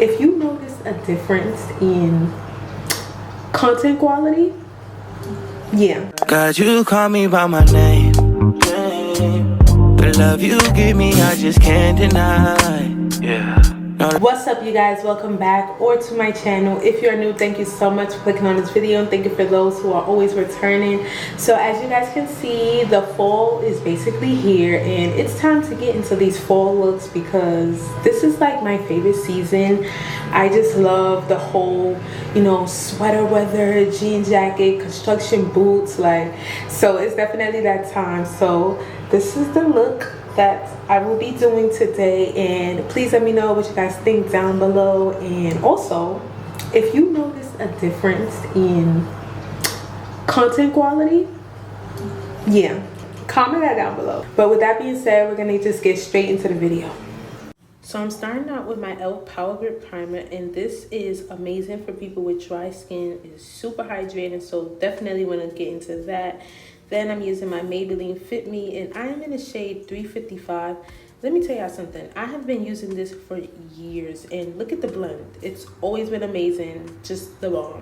If you notice a difference in content quality, yeah. God, you call me by my name. The love you give me, I just can't deny. Yeah. What's up, you guys? Welcome back or to my channel. If you're new, thank you so much for clicking on this video, and thank you for those who are always returning. So as you guys can see, the fall is basically here, and it's time to get into these fall looks because this is like my favorite season. I just love the whole, you know, sweater weather, jean jacket, construction boots, like, so it's definitely that time. So this is the look that I will be doing today, and please let me know what you guys think down below. And also, if you notice a difference in content quality, yeah, comment that down below. But with that being said, we're gonna just get straight into the video. So I'm starting out with my e.l.f. Power Grip Primer, and this is amazing for people with dry skin. It's super hydrating, so definitely want to get into that. Then I'm using my Maybelline Fit Me, and I am in the shade 355. Let me tell y'all something. I have been using this for years, and look at the blend. It's always been amazing, just the bomb.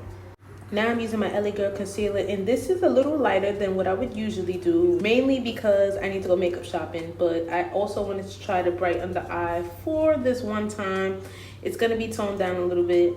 Now I'm using my LA Girl Concealer, and this is a little lighter than what I would usually do, mainly because I need to go makeup shopping, but I also wanted to try to brighten the eye for this one time. It's going to be toned down a little bit.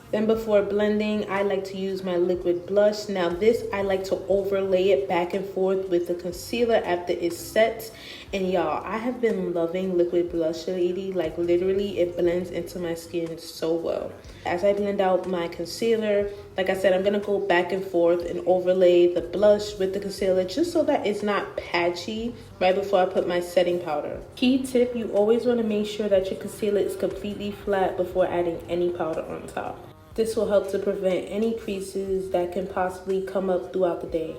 Then before blending, I like to use my liquid blush. Now this, I like to overlay it back and forth with the concealer after it sets. And y'all, I have been loving liquid blush lately. Like literally, it blends into my skin so well. As I blend out my concealer, like I said, I'm gonna go back and forth and overlay the blush with the concealer just so that it's not patchy right before I put my setting powder. Key tip, you always wanna make sure that your concealer is completely flat before adding any powder on top. This will help to prevent any creases that can possibly come up throughout the day.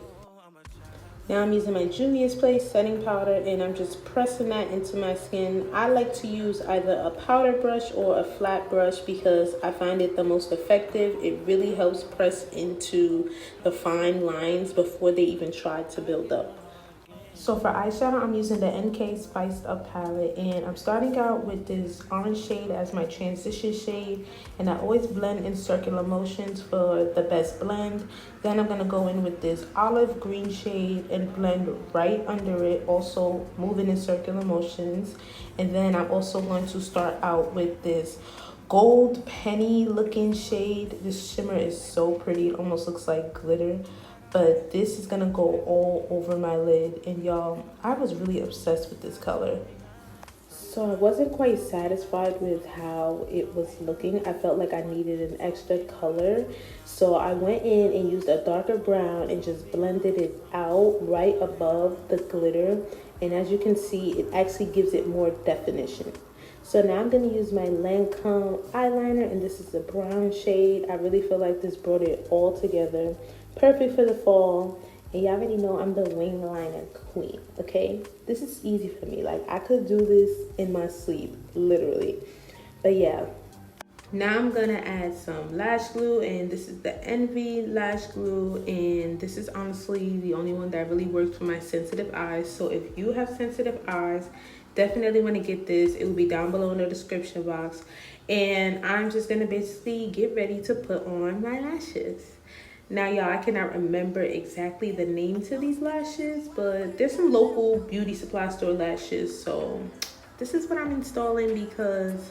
Now I'm using my Juvias Place setting powder, and I'm just pressing that into my skin. I like to use either a powder brush or a flat brush because I find it the most effective. It really helps press into the fine lines before they even try to build up. So for eyeshadow, I'm using the NK Spiced Up palette, and I'm starting out with this orange shade as my transition shade, and I always blend in circular motions for the best blend. Then I'm going to go in with this olive green shade and blend right under it, also moving in circular motions. And then I'm also going to start out with this gold penny looking shade. This shimmer is so pretty, it almost looks like glitter. But this is gonna go all over my lid, and y'all, I was really obsessed with this color. So I wasn't quite satisfied with how it was looking. I felt like I needed an extra color. So I went in and used a darker brown and just blended it out right above the glitter. And as you can see, it actually gives it more definition. So now I'm gonna use my Lancôme eyeliner, and this is the brown shade. I really feel like this brought it all together. Perfect for the fall. And y'all already know I'm the wing liner queen, okay? This is easy for me. Like, I could do this in my sleep, literally. But yeah. Now I'm gonna add some lash glue, and this is the Envy lash glue, and this is honestly the only one that really works for my sensitive eyes. So if you have sensitive eyes, definitely want to get this. It will be down below in the description box. And I'm just gonna basically get ready to put on my lashes. Now y'all, I cannot remember exactly the name to these lashes, but there's some local beauty supply store lashes. So this is what I'm installing because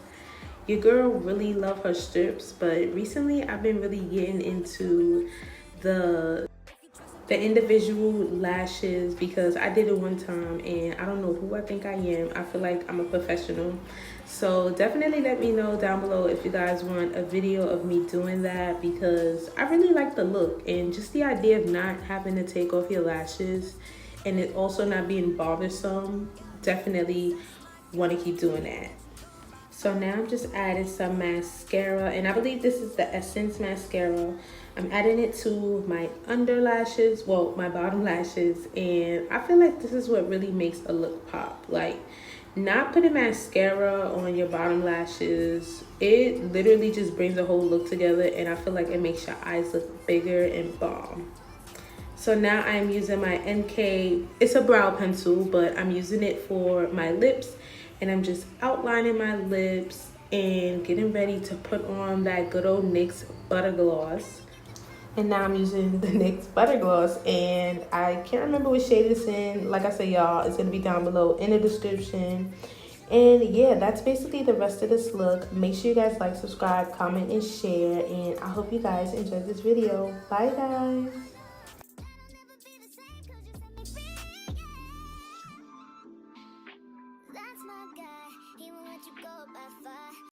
your girl really love her strips, but recently I've been really getting into the individual lashes because I did it one time and I don't know who I think I am. I feel like I'm a professional. So definitely let me know down below if you guys want a video of me doing that, because I really like the look and just the idea of not having to take off your lashes and it also not being bothersome. Definitely want to keep doing that. So now I'm just adding some mascara, and I believe this is the Essence mascara. I'm adding it to my under lashes, well, my bottom lashes, and I feel like this is what really makes a look pop. Like, not putting mascara on your bottom lashes, it literally just brings the whole look together, and I feel like it makes your eyes look bigger and bomb. So now I'm using my NK, it's a brow pencil, but I'm using it for my lips, and I'm just outlining my lips and getting ready to put on that good old NYX Butter Gloss. And now I'm using the NYX Butter Gloss, and I can't remember what shade it's in. Like I said, y'all, it's going to be down below in the description. And yeah, that's basically the rest of this look. Make sure you guys like, subscribe, comment, and share. And I hope you guys enjoyed this video. Bye, guys.